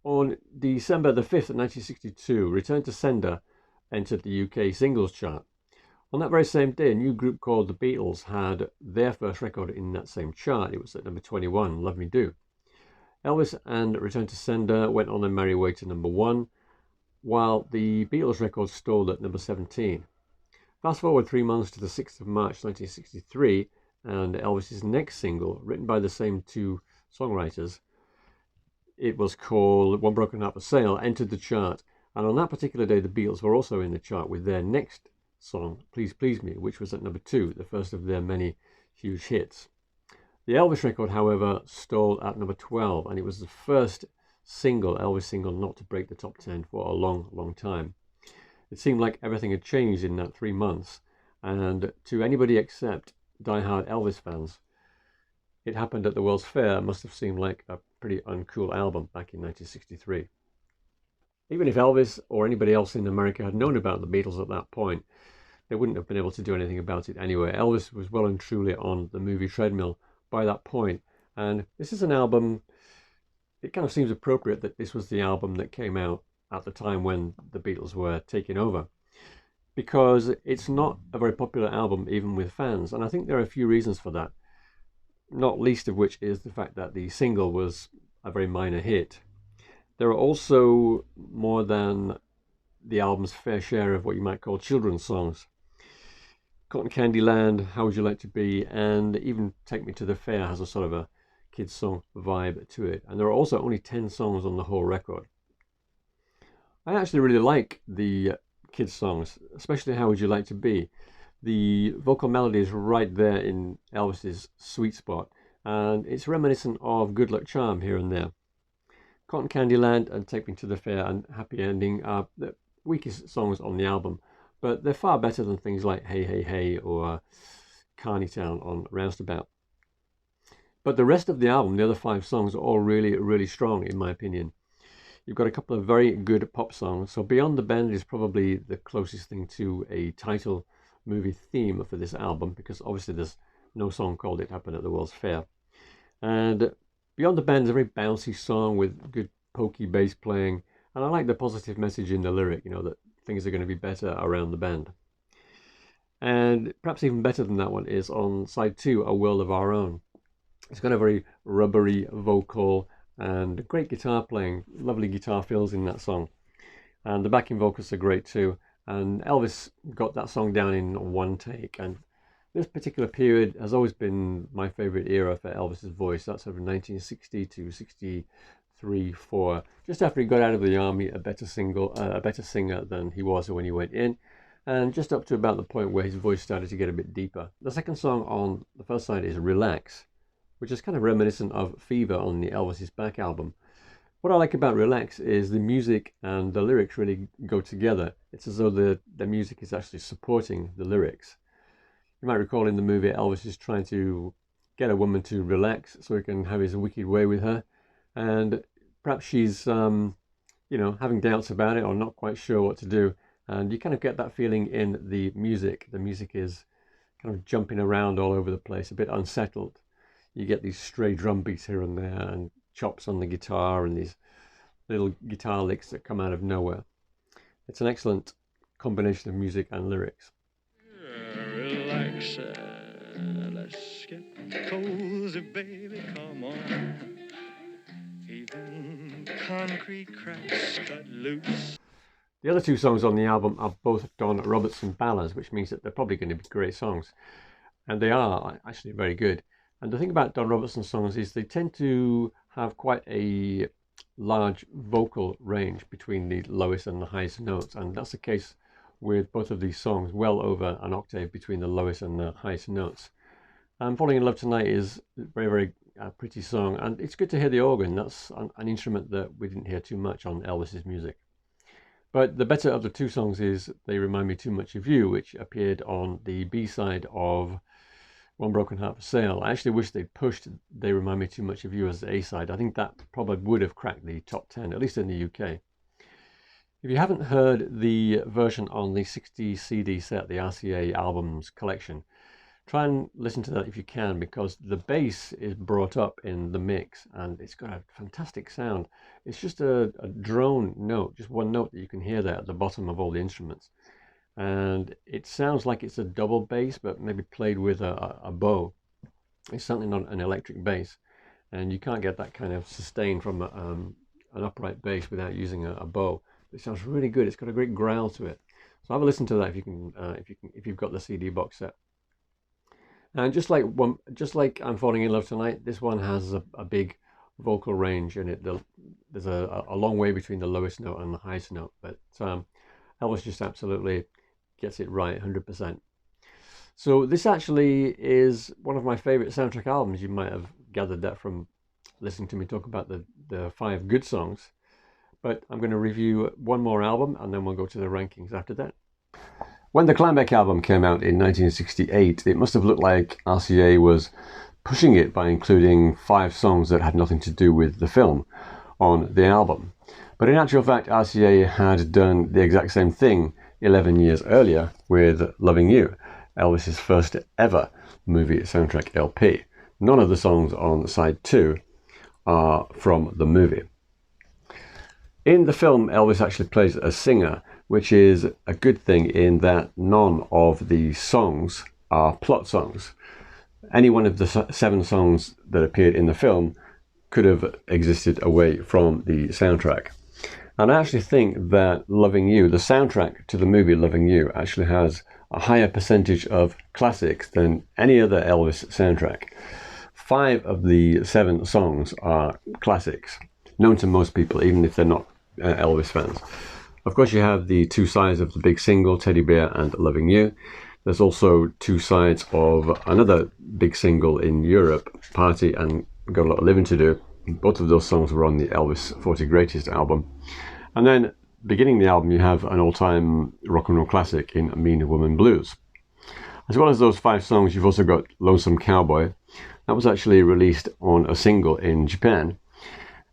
On December the 5th, 1962, Return to Sender entered the UK singles chart. On that very same day, a new group called the Beatles had their first record in that same chart. It was at number 21, Love Me Do. Elvis and Return to Sender went on their merry way to number 1, while the Beatles record stalled at number 17. Fast forward 3 months to the 6th of March 1963, and Elvis's next single, written by the same two songwriters, it was called One Broken Heart for Sale, entered the chart. And on that particular day, the Beatles were also in the chart with their next song, Please Please Me, which was at number 2, the first of their many huge hits. The Elvis record, however, stalled at number 12, and it was the first Elvis single not to break the top 10 for a long, long time. It seemed like everything had changed in that 3 months, and to anybody except die-hard Elvis fans, It Happened at the World's Fair must have seemed like a pretty uncool album back in 1963. Even if Elvis or anybody else in America had known about the Beatles at that point, they wouldn't have been able to do anything about it anyway. Elvis was well and truly on the movie treadmill by that point, and this is an album, it kind of seems appropriate that this was the album that came out at the time when the Beatles were taking over, because it's not a very popular album even with fans, and I think there are a few reasons for that, not least of which is the fact that the single was a very minor hit. There are also more than the album's fair share of what you might call children's songs. Cotton Candy Land, How Would You Like to Be, and even Take Me to the Fair has a sort of a kids song vibe to it. And there are also only 10 songs on the whole record. I actually really like the kids songs, especially How Would You Like to Be. The vocal melody is right there in Elvis's sweet spot, and it's reminiscent of Good Luck Charm here and there. Cotton Candy Land and Take Me to the Fair and Happy Ending are the weakest songs on the album, but they're far better than things like Hey Hey Hey or Carney Town on Roustabout. But the rest of the album, the other 5 songs, are all really, really strong in my opinion. You've got a couple of very good pop songs, so Beyond the Bend is probably the closest thing to a title movie theme for this album, because obviously there's no song called It Happened at the World's Fair. And Beyond the Bend is a very bouncy song with good pokey bass playing, and I like the positive message in the lyric, that things are going to be better around the bend. And perhaps even better than that one is on side 2, A World of Our Own. It's got a very rubbery vocal and great guitar playing, lovely guitar fills in that song. And the backing vocals are great too. And Elvis got that song down in one take. And this particular period has always been my favorite era for Elvis's voice. That's sort of 1960 to 63, 4. Just after he got out of the army, a better singer than he was when he went in. And just up to about the point where his voice started to get a bit deeper. The second song on the first side is Relax, which is kind of reminiscent of Fever on the Elvis Is Back album. What I like about Relax is the music and the lyrics really go together. It's as though the music is actually supporting the lyrics. You might recall in the movie Elvis is trying to get a woman to relax so he can have his wicked way with her. And perhaps she's, having doubts about it or not quite sure what to do. And you kind of get that feeling in the music. The music is kind of jumping around all over the place, a bit unsettled. You get these stray drum beats here and there and chops on the guitar and these little guitar licks that come out of nowhere. It's an excellent combination of music and lyrics. Relax, let's get cozy, baby, come on. Even concrete cracks cut loose. The other 2 songs on the album are both Don Robertson ballads, which means that they're probably going to be great songs. And they are actually very good. And the thing about Don Robertson songs is they tend to have quite a large vocal range between the lowest and the highest notes. And that's the case with both of these songs, well over an octave between the lowest and the highest notes. And Falling in Love Tonight is a very, very pretty song. And it's good to hear the organ. That's an instrument that we didn't hear too much on Elvis's music. But the better of the 2 songs is They Remind Me Too Much of You, which appeared on the B-side of One Broken Heart for Sale. I actually wish they'd pushed They Remind Me Too Much of You as the A-side. I think that probably would have cracked the top 10, at least in the UK. If you haven't heard the version on the 60 CD set, the RCA albums collection, Try and listen to that if you can, because the bass is brought up in the mix and it's got a fantastic sound. It's just a drone note, just one note that you can hear there at the bottom of all the instruments. And it sounds like it's a double bass, but maybe played with a bow. It's certainly not an electric bass, and you can't get that kind of sustain from an upright bass without using a bow. It sounds really good. It's got a great growl to it. So have a listen to that if you can, if you've got the CD box set. And just like I'm Falling in Love Tonight, this one has a big vocal range in it. There's a long way between the lowest note and the highest note, but Elvis just absolutely gets it right, 100%. So this actually is one of my favorite soundtrack albums. You might have gathered that from listening to me talk about the 5 good songs. But I'm going to review one more album and then we'll go to the rankings after that. When the Kleinbeck album came out in 1968, it must have looked like RCA was pushing it by including 5 songs that had nothing to do with the film on the album. But in actual fact, RCA had done the exact same thing 11 years earlier with Loving You, Elvis's first ever movie soundtrack LP. None of the songs on side 2 are from the movie. In the film, Elvis actually plays a singer, which is a good thing in that none of the songs are plot songs. Any one of the 7 songs that appeared in the film could have existed away from the soundtrack. And I actually think that Loving You, the soundtrack to the movie Loving You, actually has a higher percentage of classics than any other Elvis soundtrack. 5 of the 7 songs are classics, known to most people, even if they're not Elvis fans. Of course, you have the 2 sides of the big single, Teddy Bear and Loving You. There's also 2 sides of another big single in Europe, Party and Got a Lot of Living to Do. Both of those songs were on the Elvis 40 Greatest album. And then, beginning the album, you have an all-time rock and roll classic in Mean Woman Blues. As well as those 5 songs, you've also got Lonesome Cowboy. That was actually released on a single in Japan.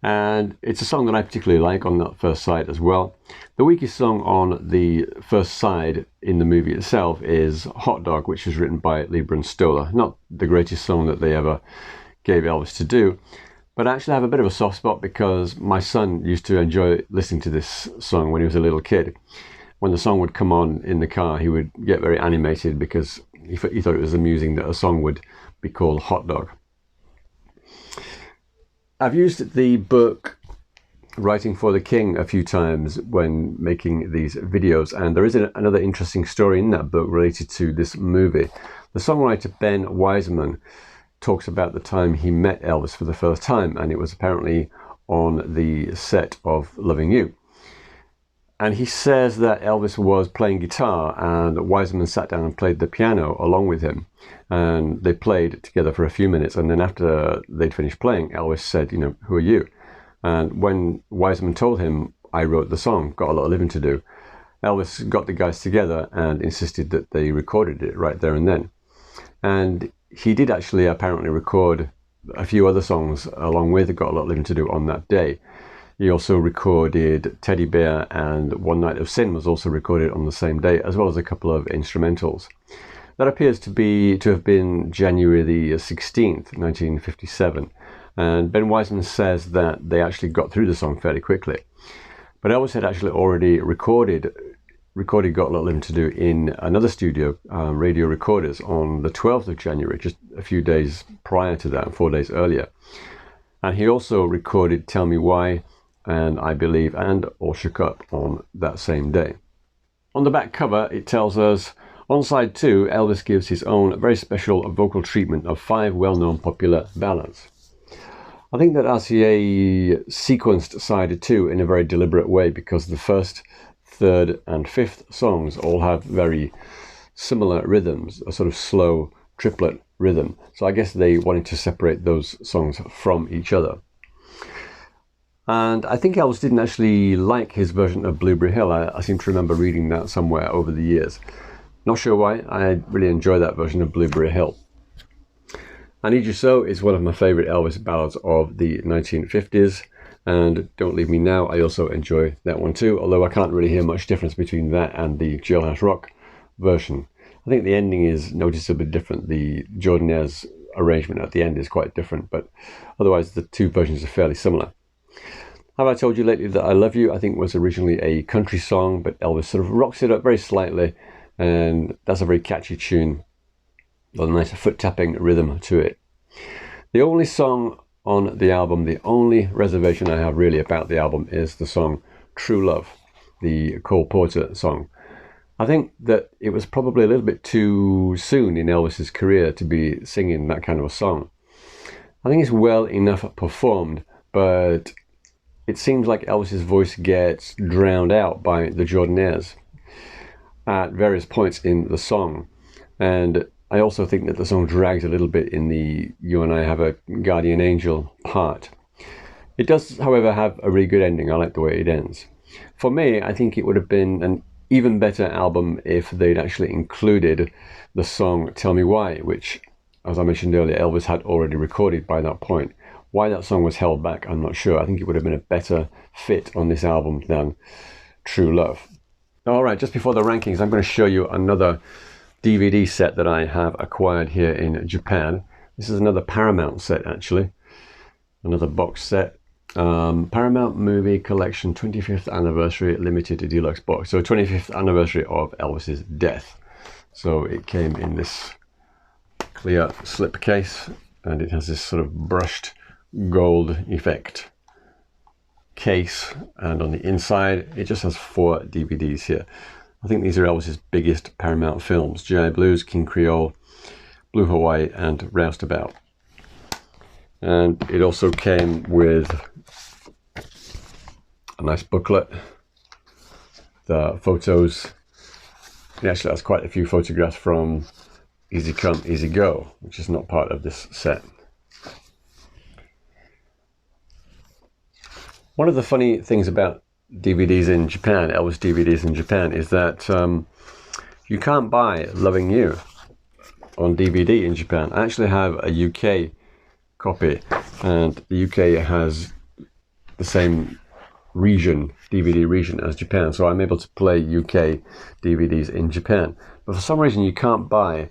And it's a song that I particularly like on that first side as well. The weakest song on the first side in the movie itself is Hot Dog, which was written by Leiber and Stoller. Not the greatest song that they ever gave Elvis to do, but I actually have a bit of a soft spot because my son used to enjoy listening to this song when he was a little kid. When the song would come on in the car, he would get very animated because he thought it was amusing that a song would be called Hot Dog. I've used the book Writing for the King a few times when making these videos, and there is another interesting story in that book related to this movie. The songwriter Ben Wiseman talks about the time he met Elvis for the first time, and it was apparently on the set of Loving You. And he says that Elvis was playing guitar and Wiseman sat down and played the piano along with him. And they played together for a few minutes. And then after they'd finished playing, Elvis said, you know, who are you? And when Wiseman told him, I wrote the song, Got a Lot of Living to Do, Elvis got the guys together and insisted that they recorded it right there and then. And he did actually apparently record a few other songs along with Got a Lot of Living to Do on that day. He also recorded Teddy Bear, and One Night of Sin was also recorded on the same day, as well as a couple of instrumentals. That appears to have been January the 16th, 1957. And Ben Wiseman says that they actually got through the song fairly quickly. But Elvis had actually already recorded Got a Lot of Living to Do in another studio, Radio Recorders, on the 12th of January, just a few days prior to that, 4 days earlier. And he also recorded Tell Me Why, and I Believe, and All Shook Up on that same day. On the back cover, it tells us, on side 2, Elvis gives his own very special vocal treatment of 5 well-known popular ballads. I think that RCA sequenced side 2 in a very deliberate way because the first, third, and fifth songs all have very similar rhythms, a sort of slow triplet rhythm. So I guess they wanted to separate those songs from each other. And I think Elvis didn't actually like his version of Blueberry Hill. I seem to remember reading that somewhere over the years. Not sure why. I really enjoy that version of Blueberry Hill. I Need You So is one of my favourite Elvis ballads of the 1950s. And Don't Leave Me Now, I also enjoy that one too, although I can't really hear much difference between that and the Jailhouse Rock version. I think the ending is noticeably different. The Jordanaires arrangement at the end is quite different, but otherwise the two versions are fairly similar. Have I Told You Lately That I Love You, I think was originally a country song, but Elvis sort of rocks it up very slightly, and that's a very catchy tune, with a nice foot tapping rhythm to it. The only song on the album, the only reservation I have really about the album, is the song True Love, the Cole Porter song. I think that it was probably a little bit too soon in Elvis's career to be singing that kind of a song. I think it's well enough performed, but it seems like Elvis's voice gets drowned out by the Jordanaires at various points in the song. And I also think that the song drags a little bit in the You and I Have a Guardian Angel part. It does, however, have a really good ending. I like the way it ends. For me, I think it would have been an even better album if they'd actually included the song Tell Me Why, which, as I mentioned earlier, Elvis had already recorded by that point. Why that song was held back, I'm not sure. I think it would have been a better fit on this album than True Love. Alright, just before the rankings, I'm going to show you another DVD set that I have acquired here in Japan. This is another Paramount set, actually. Another box set. Paramount Movie Collection 25th Anniversary Limited Deluxe Box. So 25th anniversary of Elvis's death. So it came in this clear slip case, and it has this sort of brushed gold effect case, and on the inside it just has 4 DVDs here. I think these are Elvis's biggest Paramount films: GI Blues, King Creole, Blue Hawaii, and Roustabout. And it also came with a nice booklet, the photos. It actually has quite a few photographs from Easy Come, Easy Go, which is not part of this set. One of the funny things about DVDs in Japan, Elvis DVDs in Japan, is that you can't buy Loving You on DVD in Japan. I actually have a UK copy, and the UK has the same region, DVD region, as Japan, so I'm able to play UK DVDs in Japan. But for some reason you can't buy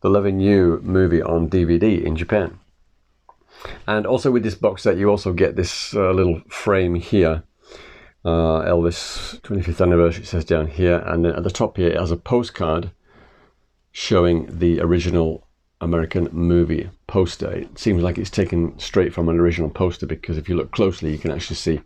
the Loving You movie on DVD in Japan. And also with this box set you also get this little frame here, Elvis 25th anniversary, it says down here, and then at the top here it has a postcard showing the original American movie poster. It seems like it's taken straight from an original poster, because if you look closely you can actually see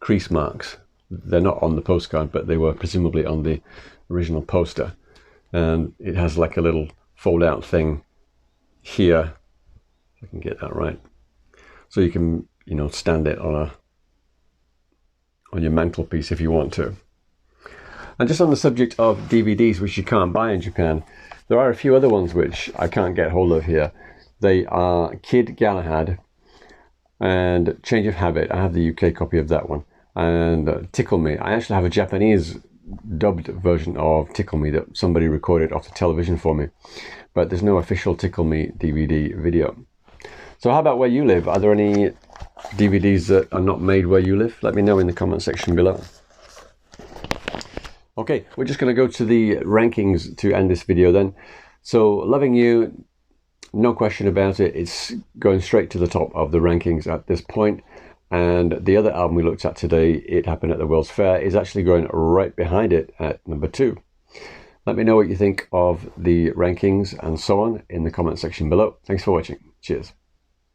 crease marks. They're not on the postcard, but they were presumably on the original poster. And it has like a little fold out thing here, if I can get that right, so you can, you know, stand it on your mantelpiece if you want to. And just on the subject of DVDs which you can't buy in Japan, there are a few other ones which I can't get hold of here. They are Kid Galahad and Change of Habit. I have the UK copy of that one. And Tickle Me. I actually have a Japanese dubbed version of Tickle Me that somebody recorded off the television for me, but there's no official Tickle Me DVD video. So how about where you live? Are there any DVDs that are not made where you live? Let me know in the comment section below. Okay, we're just going to go to the rankings to end this video then. So Loving You, no question about it, it's going straight to the top of the rankings at this point. And the other album we looked at today, It Happened at the World's Fair, is actually going right behind it at number 2. Let me know what you think of the rankings and so on in the comment section below. Thanks for watching. Cheers.